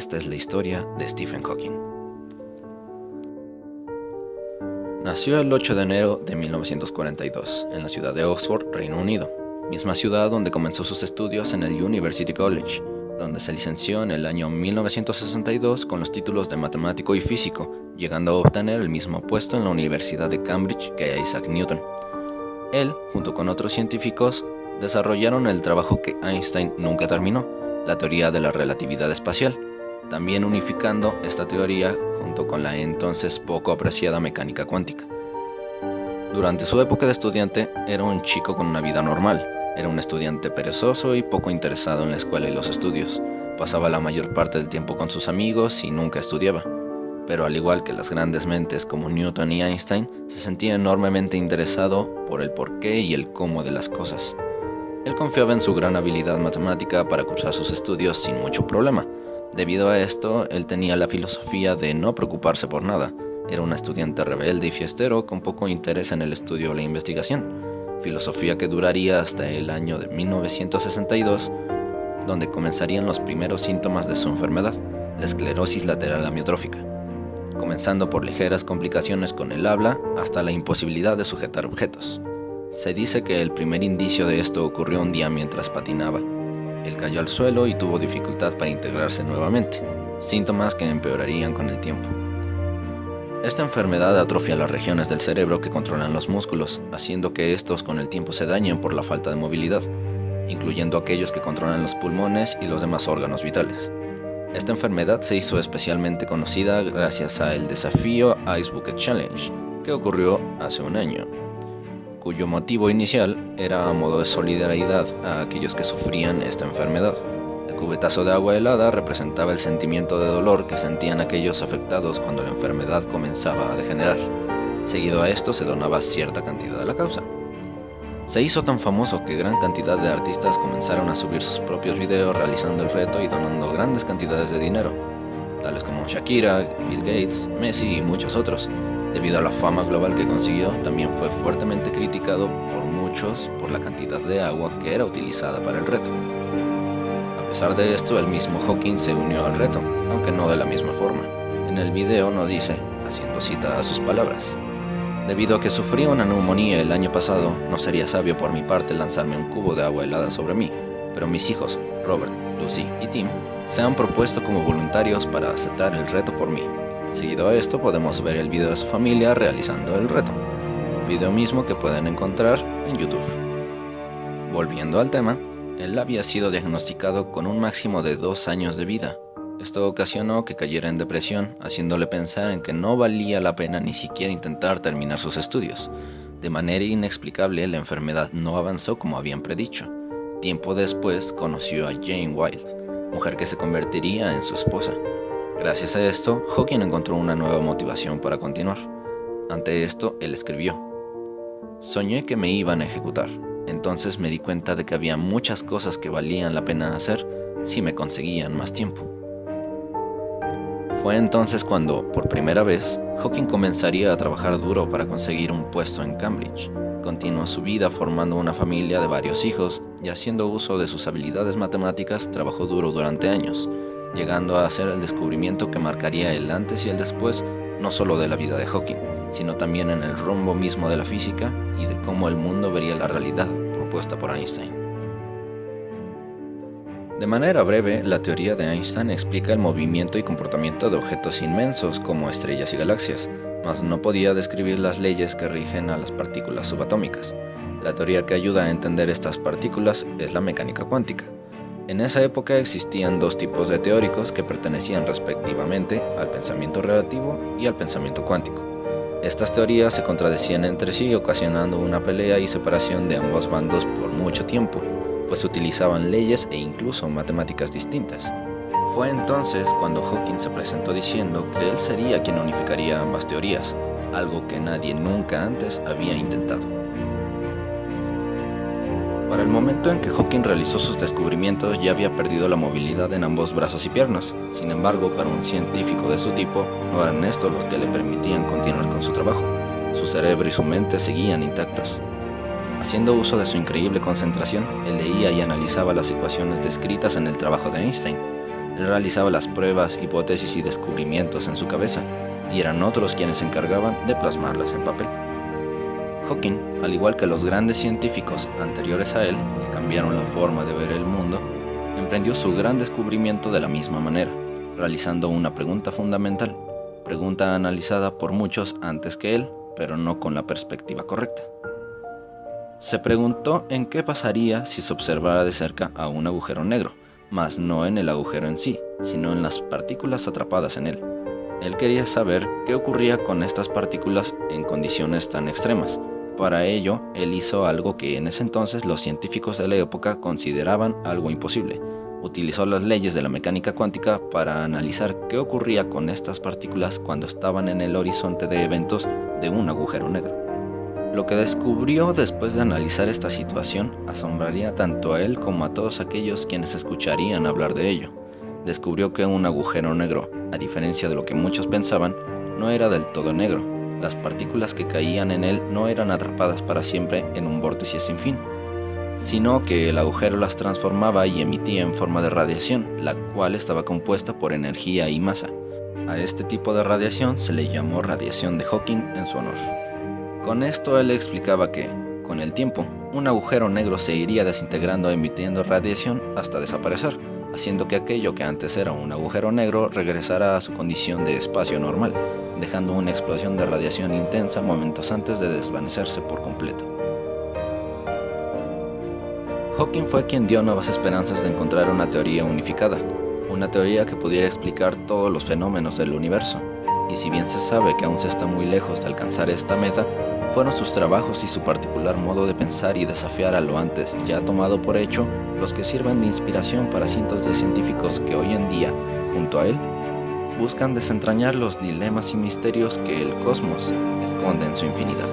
esta es la historia de Stephen Hawking. Nació el 8 de enero de 1942 en la ciudad de Oxford, Reino Unido, misma ciudad donde comenzó sus estudios en el University College, donde se licenció en el año 1962 con los títulos de matemático y físico, llegando a obtener el mismo puesto en la Universidad de Cambridge que Isaac Newton. Él, junto con otros científicos, desarrollaron el trabajo que Einstein nunca terminó, la teoría de la relatividad espacial, también unificando esta teoría junto con la entonces poco apreciada mecánica cuántica. Durante su época de estudiante, era un chico con una vida normal. Era un estudiante perezoso y poco interesado en la escuela y los estudios. Pasaba la mayor parte del tiempo con sus amigos y nunca estudiaba. Pero al igual que las grandes mentes como Newton y Einstein, se sentía enormemente interesado por el porqué y el cómo de las cosas. Él confiaba en su gran habilidad matemática para cursar sus estudios sin mucho problema. Debido a esto, él tenía la filosofía de no preocuparse por nada. Era un estudiante rebelde y fiestero con poco interés en el estudio o la investigación. Filosofía que duraría hasta el año de 1962, donde comenzarían los primeros síntomas de su enfermedad, la esclerosis lateral amiotrófica, comenzando por ligeras complicaciones con el habla hasta la imposibilidad de sujetar objetos. Se dice que el primer indicio de esto ocurrió un día mientras patinaba. Él cayó al suelo y tuvo dificultad para integrarse nuevamente, síntomas que empeorarían con el tiempo. Esta enfermedad atrofia las regiones del cerebro que controlan los músculos, haciendo que estos con el tiempo se dañen por la falta de movilidad, incluyendo aquellos que controlan los pulmones y los demás órganos vitales. Esta enfermedad se hizo especialmente conocida gracias al desafío Ice Bucket Challenge, que ocurrió hace un año, cuyo motivo inicial era a modo de solidaridad a aquellos que sufrían esta enfermedad. El cubetazo de agua helada representaba el sentimiento de dolor que sentían aquellos afectados cuando la enfermedad comenzaba a degenerar. Seguido a esto se donaba cierta cantidad a la causa. Se hizo tan famoso que gran cantidad de artistas comenzaron a subir sus propios videos realizando el reto y donando grandes cantidades de dinero, tales como Shakira, Bill Gates, Messi y muchos otros. Debido a la fama global que consiguió, también fue fuertemente criticado por muchos por la cantidad de agua que era utilizada para el reto. A pesar de esto, el mismo Hawking se unió al reto, aunque no de la misma forma. En el video nos dice, haciendo cita a sus palabras: debido a que sufrí una neumonía el año pasado, no sería sabio por mi parte lanzarme un cubo de agua helada sobre mí, pero mis hijos, Robert, Lucy y Tim, se han propuesto como voluntarios para aceptar el reto por mí. Seguido a esto podemos ver el video de su familia realizando el reto, video mismo que pueden encontrar en YouTube. Volviendo al tema, él había sido diagnosticado con un máximo de 2 años de vida. Esto ocasionó que cayera en depresión, haciéndole pensar en que no valía la pena ni siquiera intentar terminar sus estudios. De manera inexplicable, la enfermedad no avanzó como habían predicho. Tiempo después conoció a Jane Wilde, mujer que se convertiría en su esposa. Gracias a esto, Hawking encontró una nueva motivación para continuar. Ante esto, él escribió: soñé que me iban a ejecutar. Entonces me di cuenta de que había muchas cosas que valían la pena hacer si me conseguían más tiempo. Fue entonces cuando, por primera vez, Hawking comenzaría a trabajar duro para conseguir un puesto en Cambridge. Continuó su vida formando una familia de varios hijos y haciendo uso de sus habilidades matemáticas, trabajó duro durante años, llegando a hacer el descubrimiento que marcaría el antes y el después, no solo de la vida de Hawking, sino también en el rumbo mismo de la física y de cómo el mundo vería la realidad propuesta por Einstein. De manera breve, la teoría de Einstein explica el movimiento y comportamiento de objetos inmensos como estrellas y galaxias, mas no podía describir las leyes que rigen a las partículas subatómicas. La teoría que ayuda a entender estas partículas es la mecánica cuántica. En esa época existían 2 tipos de teóricos que pertenecían respectivamente al pensamiento relativo y al pensamiento cuántico. Estas teorías se contradecían entre sí, ocasionando una pelea y separación de ambos bandos por mucho tiempo, pues utilizaban leyes e incluso matemáticas distintas. Fue entonces cuando Hawking se presentó diciendo que él sería quien unificaría ambas teorías, algo que nadie nunca antes había intentado. Para el momento en que Hawking realizó sus descubrimientos ya había perdido la movilidad en ambos brazos y piernas. Sin embargo, para un científico de su tipo, no eran estos los que le permitían continuar con su trabajo. Su cerebro y su mente seguían intactos. Haciendo uso de su increíble concentración, él leía y analizaba las ecuaciones descritas en el trabajo de Einstein. Él realizaba las pruebas, hipótesis y descubrimientos en su cabeza, y eran otros quienes se encargaban de plasmarlas en papel. Hawking, al igual que los grandes científicos anteriores a él, que cambiaron la forma de ver el mundo, emprendió su gran descubrimiento de la misma manera, realizando una pregunta fundamental, pregunta analizada por muchos antes que él, pero no con la perspectiva correcta. Se preguntó en qué pasaría si se observara de cerca a un agujero negro, mas no en el agujero en sí, sino en las partículas atrapadas en él. Él quería saber qué ocurría con estas partículas en condiciones tan extremas. Para ello, él hizo algo que en ese entonces los científicos de la época consideraban algo imposible. Utilizó las leyes de la mecánica cuántica para analizar qué ocurría con estas partículas cuando estaban en el horizonte de eventos de un agujero negro. Lo que descubrió después de analizar esta situación asombraría tanto a él como a todos aquellos quienes escucharían hablar de ello. Descubrió que un agujero negro, a diferencia de lo que muchos pensaban, no era del todo negro. Las partículas que caían en él no eran atrapadas para siempre en un vórtice sin fin, sino que el agujero las transformaba y emitía en forma de radiación, la cual estaba compuesta por energía y masa. A este tipo de radiación se le llamó radiación de Hawking en su honor. Con esto él explicaba que, con el tiempo, un agujero negro se iría desintegrando emitiendo radiación hasta desaparecer, haciendo que aquello que antes era un agujero negro regresara a su condición de espacio normal, dejando una explosión de radiación intensa momentos antes de desvanecerse por completo. Hawking fue quien dio nuevas esperanzas de encontrar una teoría unificada, una teoría que pudiera explicar todos los fenómenos del universo, y si bien se sabe que aún se está muy lejos de alcanzar esta meta, fueron sus trabajos y su particular modo de pensar y desafiar a lo antes ya tomado por hecho los que sirven de inspiración para cientos de científicos que hoy en día, junto a él, buscan desentrañar los dilemas y misterios que el cosmos esconde en su infinidad.